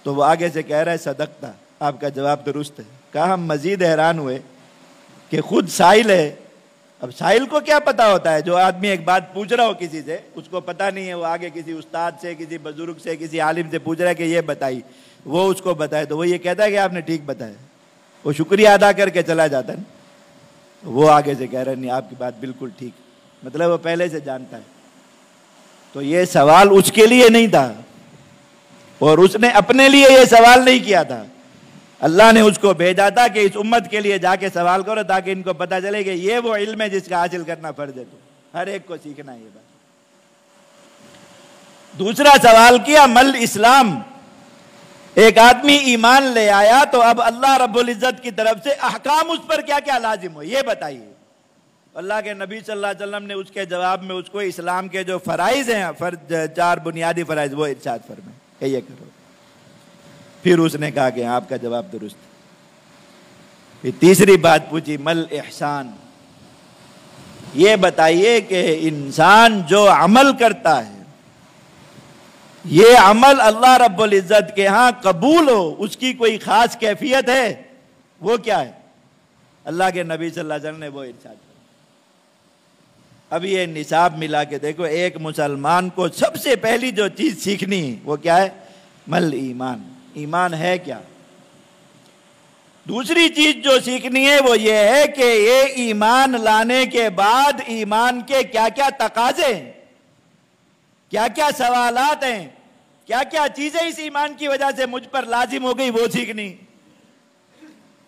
تو وہ آگے سے کہہ رہا ہے صدقتا، آپ کا جواب درست ہے۔ کہا ہم مزید حیران ہوئے کہ خود سائل ہے، اب سائل کو کیا پتا ہوتا ہے، جو آدمی ایک بات پوچھ رہا ہو کسی سے، اس کو پتا نہیں ہے، وہ آگے کسی استاد سے، کسی بزرگ سے، کسی عالم سے پوچھ رہا ہے کہ یہ بتائی، وہ اس کو بتائے تو وہ یہ کہتا ہے کہ آپ نے ٹھیک بتایا، وہ شکریہ ادا کر کے چلا جاتا ہے، وہ آگے سے کہہ رہا ہے نہیں آپ کی بات بالکل ٹھیک، مطلب وہ پہلے سے جانتا ہے۔ تو یہ سوال اس کے لیے نہیں تھا، اور اس نے اپنے لیے یہ سوال نہیں کیا تھا، اللہ نے اس کو بھیجا تھا کہ اس امت کے لیے جا کے سوال کرو تاکہ ان کو پتا چلے کہ یہ وہ علم ہے جس کا حاصل کرنا فرض ہے، تو ہر ایک کو سیکھنا ہے یہ بات۔ دوسرا سوال کیا مل اسلام، ایک آدمی ایمان لے آیا تو اب اللہ رب العزت کی طرف سے احکام اس پر کیا کیا لازم ہو یہ بتائیے۔ اللہ کے نبی صلی اللہ علیہ وسلم نے اس کے جواب میں اس کو اسلام کے جو فرائض ہیں، 4 بنیادی فرائض، وہ ارشاد فرمائے کہ یہ کرو۔ پھر اس نے کہا کہ آپ کا جواب درست ہے۔ پھر تیسری بات پوچھی مل احسان، یہ بتائیے کہ انسان جو عمل کرتا ہے یہ عمل اللہ رب العزت کے ہاں قبول ہو، اس کی کوئی خاص کیفیت ہے؟ وہ کیا ہے؟ اللہ کے نبی صلی اللہ علیہ وسلم نے وہ ارشاد کیا۔ اب یہ نصاب ملا کے دیکھو، ایک مسلمان کو سب سے پہلی جو چیز سیکھنی ہے وہ کیا ہے؟ مل ایمان، ایمان ہے کیا؟ دوسری چیز جو سیکھنی ہے وہ یہ ہے کہ یہ ایمان لانے کے بعد ایمان کے کیا کیا تقاضے ہیں، کیا کیا سوالات ہیں، کیا کیا چیزیں اس ایمان کی وجہ سے مجھ پر لازم ہو گئی، وہ سیکھنی۔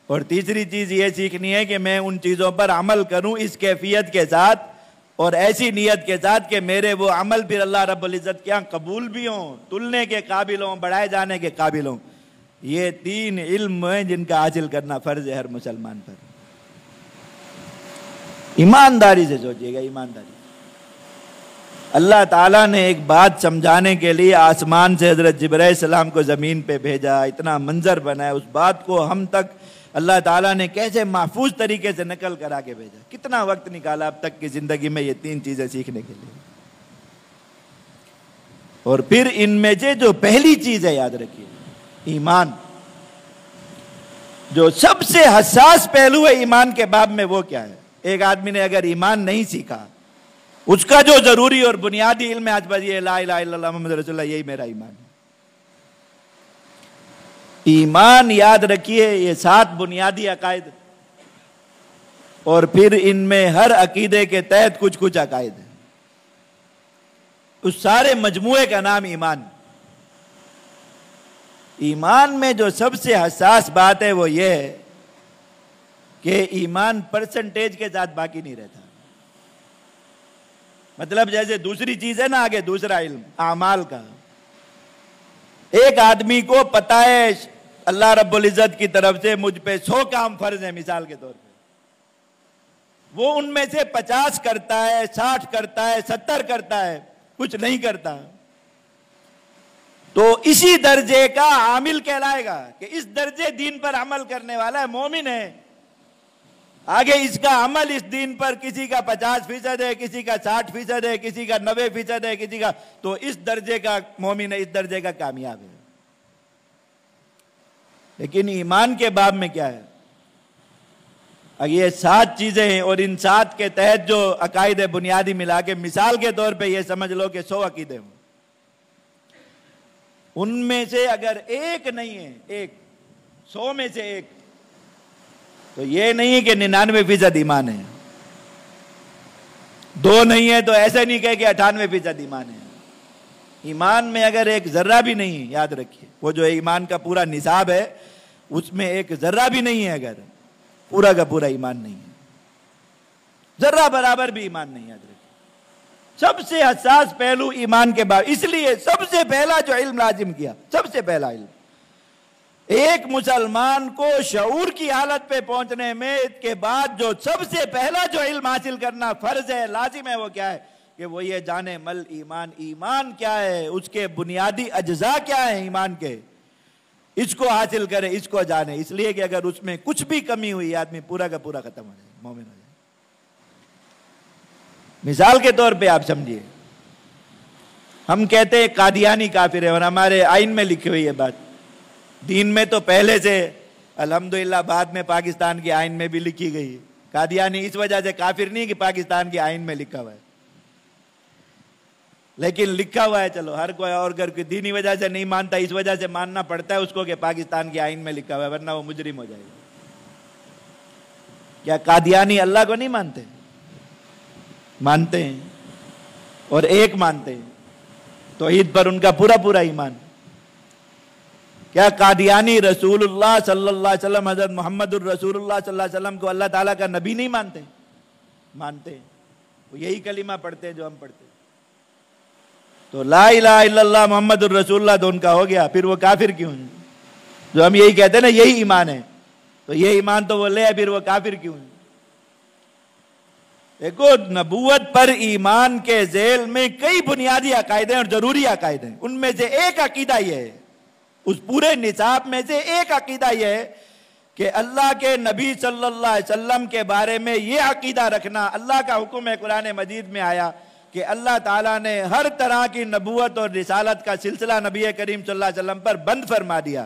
اور تیسری چیز یہ سیکھنی ہے کہ میں ان چیزوں پر عمل کروں اس کیفیت کے ساتھ اور ایسی نیت کے ساتھ کہ میرے وہ عمل پھر اللہ رب العزت کے ہاں قبول بھی ہوں، تلنے کے قابل ہوں، بڑھائے جانے کے قابل ہوں۔ یہ تین علم ہیں جن کا حاصل کرنا فرض ہے ہر مسلمان پر۔ ایمانداری سے سوچئے گا، ایمانداری۔ اللہ تعالیٰ نے ایک بات سمجھانے کے لیے آسمان سے حضرت جبرائیل السلام کو زمین پہ بھیجا، اتنا منظر بنایا، اس بات کو ہم تک اللہ تعالیٰ نے کیسے محفوظ طریقے سے نقل کرا کے بھیجا، کتنا وقت نکالا اب تک کی زندگی میں یہ تین چیزیں سیکھنے کے لیے۔ اور پھر ان میں سے جو پہلی چیز ہے یاد رکھیے، ایمان، جو سب سے حساس پہلو ہے ایمان کے باب میں وہ کیا ہے؟ ایک آدمی نے اگر ایمان نہیں سیکھا، اس کا جو ضروری اور بنیادی علم ہے آج بس یہ لا الہ الا اللہ محمد رسول اللہ، یہی میرا ایمان ہے۔ ایمان یاد رکھیے یہ 7 بنیادی عقائد، اور پھر ان میں ہر عقیدے کے تحت کچھ کچھ عقائد ہیں، اس سارے مجموعے کا نام ایمان۔ ایمان میں جو سب سے حساس بات ہے وہ یہ ہے کہ ایمان پرسنٹیج کے ساتھ باقی نہیں رہتا۔ مطلب جیسے دوسری چیز ہے نا آگے دوسرا علم اعمال کا، ایک آدمی کو پتہ ہے اللہ رب العزت کی طرف سے مجھ پہ 100 کام فرض ہیں مثال کے طور پہ، وہ ان میں سے 50 کرتا ہے، 60 کرتا ہے، 70 کرتا ہے، کچھ نہیں کرتا، تو اسی درجے کا عامل کہلائے گا کہ اس درجے دین پر عمل کرنے والا ہے، مومن ہے۔ آگے اس کا عمل اس دین پر کسی کا 50% ہے، کسی کا 60% ہے، کسی کا 90% ہے، کسی کا، تو اس درجے کا مومن ہے، اس درجے کا کامیاب ہے۔ لیکن ایمان کے باب میں کیا ہے؟ اگر یہ 7 چیزیں ہیں اور ان 7 کے تحت جو عقائد بنیادی ملا کے مثال کے طور پہ یہ سمجھ لو کہ 100 عقیدے ہوں، ان میں سے اگر ایک نہیں ہے، ایک 100 میں سے ایک، تو یہ نہیں ہے کہ 99% ایمان ہے، 2 نہیں ہے تو ایسا نہیں کہے کہ 98% ایمان ہے۔ ایمان میں اگر ایک ذرہ بھی نہیں ہے، یاد رکھیے وہ جو ایمان کا پورا نصاب ہے اس میں ایک ذرہ بھی نہیں ہے، اگر پورا کا پورا ایمان نہیں ہے، ذرہ برابر بھی ایمان نہیں، یاد رکھیے۔ سب سے حساس پہلو ایمان کے بعد، اس لیے سب سے پہلا جو علم لازم کیا، سب سے پہلا علم ایک مسلمان کو شعور کی حالت پہ پہنچنے میں کے بعد جو سب سے پہلا جو علم حاصل کرنا فرض ہے، لازم ہے، وہ کیا ہے؟ کہ وہ یہ جانے مل ایمان، ایمان کیا ہے، اس کے بنیادی اجزاء کیا ہیں ایمان کے، اس کو حاصل کرے، اس کو جانے۔ اس لیے کہ اگر اس میں کچھ بھی کمی ہوئی آدمی پورا کا پورا ختم ہو جائے، مومن ہو جائے۔ مثال کے طور پہ آپ سمجھیے، ہم کہتے ہیں قادیانی کافر ہے، اور ہمارے آئین میں لکھی ہوئی ہے بات، دین میں تو پہلے سے الحمدللہ، بعد میں پاکستان کے آئین میں بھی لکھی گئی۔ قادیانی اس وجہ سے کافر نہیں کہ پاکستان کے آئین میں لکھا ہوا ہے، لیکن لکھا ہوا ہے، چلو ہر کوئی اور اگر دینی وجہ سے نہیں مانتا، اس وجہ سے ماننا پڑتا ہے اس کو کہ پاکستان کے آئین میں لکھا ہوا ہے، ورنہ وہ مجرم ہو جائے گا۔ کیا قادیانی اللہ کو نہیں مانتے؟ مانتے ہیں، اور ایک مانتے ہیں، توحید پر ان کا پورا پورا ایمان۔ کیا قادیانی رسول اللہ صلی اللہ علیہ وسلم، حضرت محمد الرسول اللہ صلی اللہ علیہ وسلم کو اللہ تعالیٰ کا نبی نہیں مانتے؟ مانتے ہیں، وہ یہی کلمہ پڑھتے ہیں جو ہم پڑھتے ہیں۔ تو لا الہ الا اللہ محمد الرسول اللہ تو ان کا ہو گیا، پھر وہ کافر کیوں ہیں؟ جو ہم یہی کہتے ہیں نا یہی ایمان ہے، تو یہ ایمان تو وہ لے، پھر وہ کافر کیوں ہیں؟ دیکھو، نبوت پر ایمان کے ذیل میں کئی بنیادی عقائد ہیں اور ضروری عقائد ہیں، ان میں سے ایک عقیدہ یہ ہے، اس پورے نصاب میں سے ایک عقیدہ یہ ہے کہ اللہ کے نبی صلی اللہ علیہ وسلم کے بارے میں یہ عقیدہ رکھنا، اللہ کا حکم ہے قرآن مجید میں آیا کہ اللہ تعالیٰ نے ہر طرح کی نبوت اور رسالت کا سلسلہ نبی کریم صلی اللہ علیہ وسلم پر بند فرما دیا،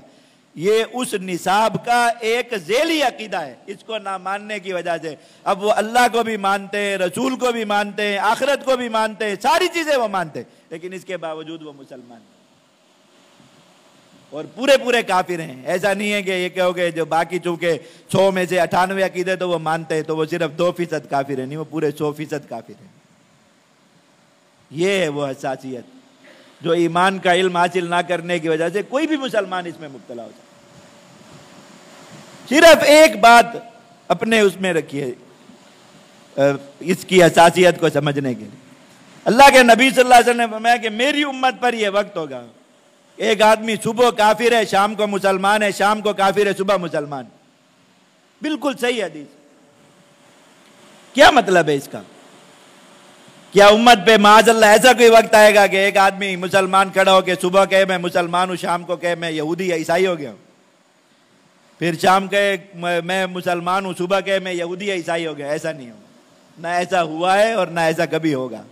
یہ اس نصاب کا ایک ذیلی عقیدہ ہے۔ اس کو نہ ماننے کی وجہ سے اب وہ اللہ کو بھی مانتے ہیں، رسول کو بھی مانتے ہیں، آخرت کو بھی مانتے ہیں، ساری چیزیں وہ مانتے ہیں، لیکن اس کے باوجود وہ مسلمان ہیں اور پورے کافر ہیں۔ ایسا نہیں ہے کہ یہ کہو کہ جو باقی چونکہ 100 میں سے 98 عقیدے تو وہ مانتے ہیں تو وہ صرف 2% کافر ہیں، نہیں، وہ پورے 100% کافر ہیں۔ یہ ہے وہ حساسیت جو ایمان کا علم حاصل نہ کرنے کی وجہ سے کوئی بھی مسلمان اس میں مبتلا ہو جائے۔ صرف ایک بات اپنے اس میں رکھیے اس کی حساسیت کو سمجھنے کے لیے، اللہ کے نبی صلی اللہ علیہ وسلم نے فرمایا کہ میری امت پر یہ وقت ہوگا، ایک آدمی صبح کافر ہے شام کو مسلمان ہے، شام کو کافر ہے صبح مسلمان، بالکل صحیح حدیث۔ کیا مطلب ہے اس کا؟ کیا امت پہ معاذ اللہ ایسا کوئی وقت آئے گا کہ ایک آدمی مسلمان کھڑا ہو کے صبح کہے میں مسلمان ہوں، شام کو کہے میں یہودی یا عیسائی ہو گیا ہوں، پھر شام کہے میں مسلمان ہوں، صبح کہے میں یہودی یا عیسائی ہو گیا؟ ایسا نہیں ہوگا، نہ ایسا ہوا ہے اور نہ ایسا کبھی ہوگا۔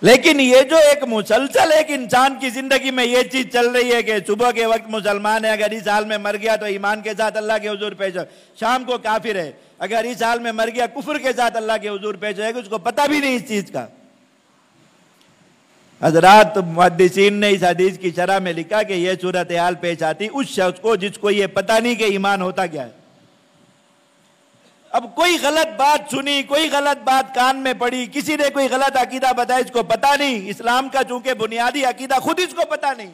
لیکن یہ جو ایک مسلسل ایک انسان کی زندگی میں یہ چیز چل رہی ہے کہ صبح کے وقت مسلمان ہے، اگر اس حال میں مر گیا تو ایمان کے ساتھ اللہ کے حضور پیش ہو، شام کو کافر ہے، اگر اس حال میں مر گیا کفر کے ساتھ اللہ کے حضور پیش ہوئے گا، اس کو پتہ بھی نہیں اس چیز کا۔ حضرات محدثین نے اس حدیث کی شرح میں لکھا کہ یہ صورتحال پیش آتی اس شخص کو جس کو یہ پتہ نہیں کہ ایمان ہوتا کیا ہے۔ اب کوئی غلط بات سنی، کوئی غلط بات کان میں پڑی، کسی نے کوئی غلط عقیدہ بتایا، اس کو پتہ نہیں، اسلام کا چونکہ بنیادی عقیدہ خود اس کو پتہ نہیں،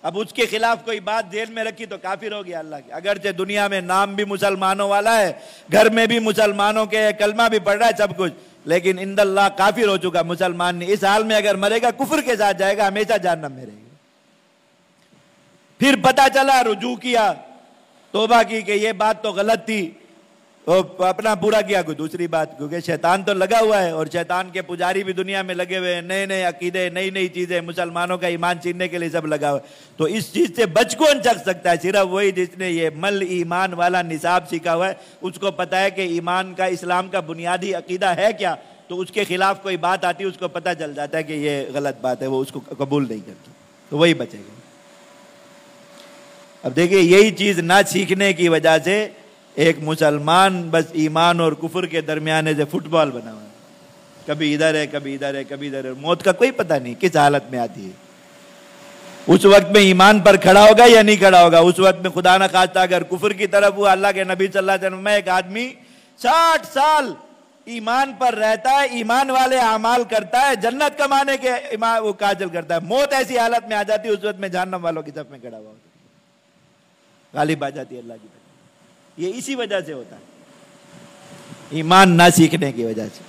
اب اس کے خلاف کوئی بات ذہن میں رکھی تو کافر ہو گیا اللہ کے۔ اگرچہ دنیا میں نام بھی مسلمانوں والا ہے، گھر میں بھی مسلمانوں کے کلمہ بھی پڑھ رہا ہے، سب کچھ، لیکن عند اللہ کافر ہو چکا، مسلمان نہیں۔ اس حال میں اگر مرے گا کفر کے ساتھ جائے گا، ہمیشہ جہنم میں رہے گا۔ پھر پتہ چلا، رجوع کیا، توبہ کی کہ یہ بات تو غلط تھی، اپنا پورا کیا کوئی دوسری بات، کیونکہ شیطان تو لگا ہوا ہے اور شیطان کے پجاری بھی دنیا میں لگے ہوئے ہیں، نئے نئے عقیدے، نئی نئی چیزیں، مسلمانوں کا ایمان چھیننے کے لیے سب لگا ہوا ہے۔ تو اس چیز سے بچ کون سکتا ہے؟ صرف وہی جس نے یہ مل ایمان والا نصاب سیکھا ہوا ہے، اس کو پتہ ہے کہ ایمان کا، اسلام کا بنیادی عقیدہ ہے کیا، تو اس کے خلاف کوئی بات آتی ہے اس کو پتہ چل جاتا ہے کہ یہ غلط بات ہے، وہ اس کو قبول نہیں کرتا، تو وہی بچے گا۔ اب دیکھیں یہی چیز نہ سیکھنے کی وجہ سے ایک مسلمان بس ایمان اور کفر کے درمیانے سے فٹ بال بنا ہوا ہے، کبھی ادھر ہے کبھی ادھر ہے کبھی ادھر ہے، موت کا کوئی پتہ نہیں کس حالت میں آتی ہے، اس وقت میں ایمان پر کھڑا ہوگا یا نہیں کھڑا ہوگا، اس وقت میں خدا نہ خواستہ اگر کفر کی طرف ہوا، اللہ کے نبی صلی اللہ علیہ وسلم میں ایک آدمی 60 سال ایمان پر رہتا ہے، ایمان والے اعمال کرتا ہے، جنت کمانے کے وہ کاجل کرتا ہے، موت ایسی حالت میں آ جاتی ہے اس وقت میں جہنم والوں کی صف میں کھڑا ہوا ہوتا ہے، غالب آ جاتی ہے اللہ کی طرف۔ یہ اسی وجہ سے ہوتا ہے، ایمان نہ سیکھنے کی وجہ سے۔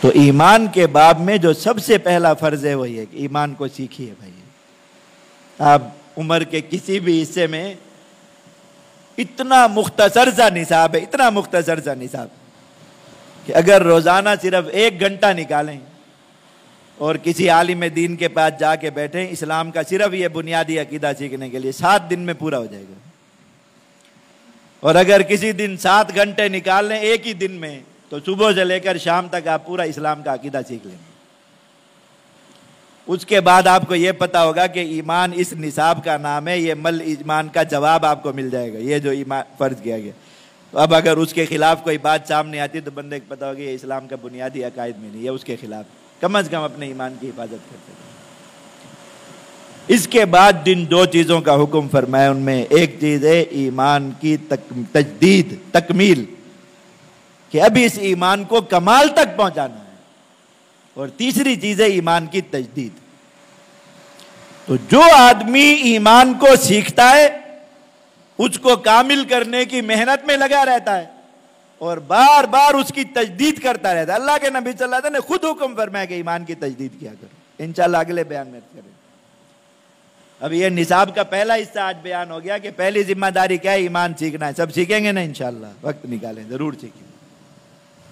تو ایمان کے باب میں جو سب سے پہلا فرض ہے وہ یہ کہ ایمان کو سیکھیے بھائی۔ آپ عمر کے کسی بھی حصے میں اتنا مختصر سا نصاب ہے، اتنا مختصر سا نصاب کہ اگر روزانہ صرف 1 گھنٹہ نکالیں اور کسی عالم دین کے پاس جا کے بیٹھیں اسلام کا صرف یہ بنیادی عقیدہ سیکھنے کے لیے، 7 دن میں پورا ہو جائے گا۔ اور اگر کسی دن 7 گھنٹے نکال لیں ایک ہی دن میں تو صبح سے لے کر شام تک آپ پورا اسلام کا عقیدہ سیکھ لیں گے۔ اس کے بعد آپ کو یہ پتا ہوگا کہ ایمان اس نصاب کا نام ہے، یہ مل ایمان کا جواب آپ کو مل جائے گا، یہ جو ایمان فرض کیا گیا۔ تو اب اگر اس کے خلاف کوئی بات سامنے آتی تو بندے کو پتا ہوگا یہ اسلام کا بنیادی عقائد میں نہیں ہے، اس کے خلاف کم از کم اپنے ایمان کی حفاظت کرتے ہیں۔ اس کے بعد جن 2 چیزوں کا حکم فرمایا ان میں ایک چیز ہے ایمان کی تجدید، تکمیل، کہ اب اس ایمان کو کمال تک پہنچانا ہے، اور تیسری چیز ہے ایمان کی تجدید۔ تو جو آدمی ایمان کو سیکھتا ہے اس کو کامل کرنے کی محنت میں لگا رہتا ہے اور بار بار اس کی تجدید کرتا رہتا ہے۔ اللہ کے نبی صلی اللہ علیہ وسلم نے خود حکم فرمایا کہ ایمان کی تجدید کیا کرو، انشاءاللہ اگلے بیان میں کریں۔ اب یہ نصاب کا پہلا حصہ آج بیان ہو گیا کہ پہلی ذمہ داری کیا ہے، ایمان سیکھنا ہے۔ سب سیکھیں گے نا انشاءاللہ، وقت نکالیں ضرور سیکھیں،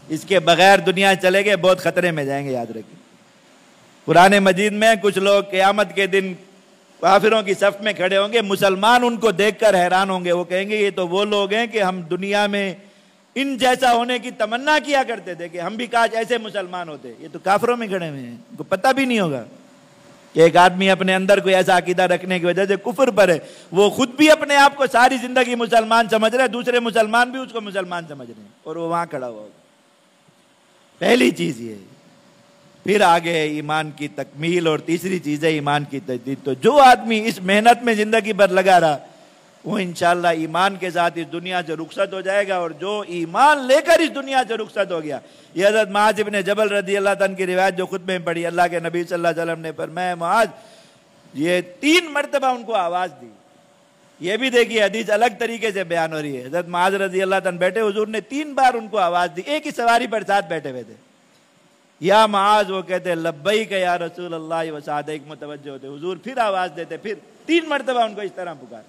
اس کے بغیر دنیا چلے گئے بہت خطرے میں جائیں گے، یاد رکھیں۔ قرآن مجید میں کچھ لوگ قیامت کے دن کافروں کی صف میں کھڑے ہوں گے، مسلمان ان کو دیکھ کر حیران ہوں گے، وہ کہیں گے یہ تو وہ لوگ ہیں کہ ہم دنیا میں ان جیسا ہونے کی تمنا کیا کرتے تھے کہ ہم بھی کاش ایسے مسلمان ہوتے. یہ تو کافروں میں کھڑے ہوئے ہیں، ان کو پتہ بھی نہیں ہوگا کہ ایک آدمی اپنے اندر کوئی ایسا عقیدہ رکھنے کی وجہ سے کفر پر ہے، وہ خود بھی اپنے آپ کو ساری زندگی مسلمان سمجھ رہا ہے، دوسرے مسلمان بھی اس کو مسلمان سمجھ رہے ہیں، اور وہ وہاں کھڑا ہوا ہوگا. پہلی چیز یہ ہے. پھر آگے ایمان کی تکمیل، اور تیسری چیز ہے ایمان کی تجدید. تو جو آدمی اس محنت میں زندگی بھر لگا رہا وہ انشاءاللہ ایمان کے ساتھ اس دنیا سے رخصت ہو جائے گا، اور جو ایمان لے کر اس دنیا سے رخصت ہو گیا. یہ حضرت معاذ بن جبل رضی اللہ عنہ کی روایت جو خطبے میں پڑھی، اللہ کے نبی صلی اللہ علیہ وسلم نے فرمایا معاذ یہ 3 مرتبہ ان کو آواز دی. یہ بھی دیکھیے حدیث الگ طریقے سے بیان ہو رہی ہے. حضرت معاذ رضی اللہ عنہ بیٹھے، حضور نے 3 بار ان کو آواز دی، ایک ہی سواری پر ساتھ بیٹھے ہوئے تھے. یا معاذ، وہ کہتے لبیک یا رسول اللہ وسعدیک متوجہ ہوتے، حضور پھر آواز دیتے، پھر 3 مرتبہ ان کو اس طرح پکار.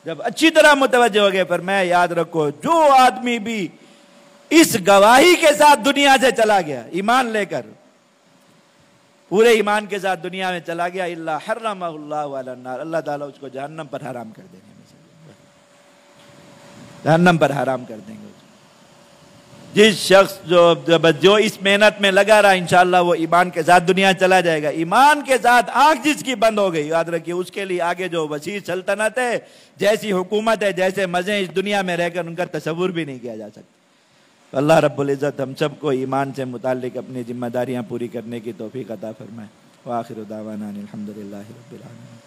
جب اچھی طرح متوجہ ہو گئے فرمایا یاد رکھو جو آدمی بھی اس گواہی کے ساتھ دنیا سے چلا گیا، ایمان لے کر پورے ایمان کے ساتھ دنیا میں چلا گیا، الا حرمہ اللہ علی النار، اللہ تعالیٰ اس کو جہنم پر حرام کر دیں گے، جہنم پر حرام کر دیں گے. جس شخص جو اس محنت میں لگا رہا انشاءاللہ وہ ایمان کے ساتھ دنیا چلا جائے گا. ایمان کے ساتھ آنکھ جس کی بند ہو گئی، یاد رکھیے اس کے لیے آگے جو وسیع سلطنت ہے، جیسی حکومت ہے، جیسے مزے اس دنیا میں رہ کر ان کا تصور بھی نہیں کیا جا سکتا. اللہ رب العزت ہم سب کو ایمان سے متعلق اپنی ذمہ داریاں پوری کرنے کی توفیق عطا فرمائے. وآخر دعوانا الحمدللہ رب العالمین.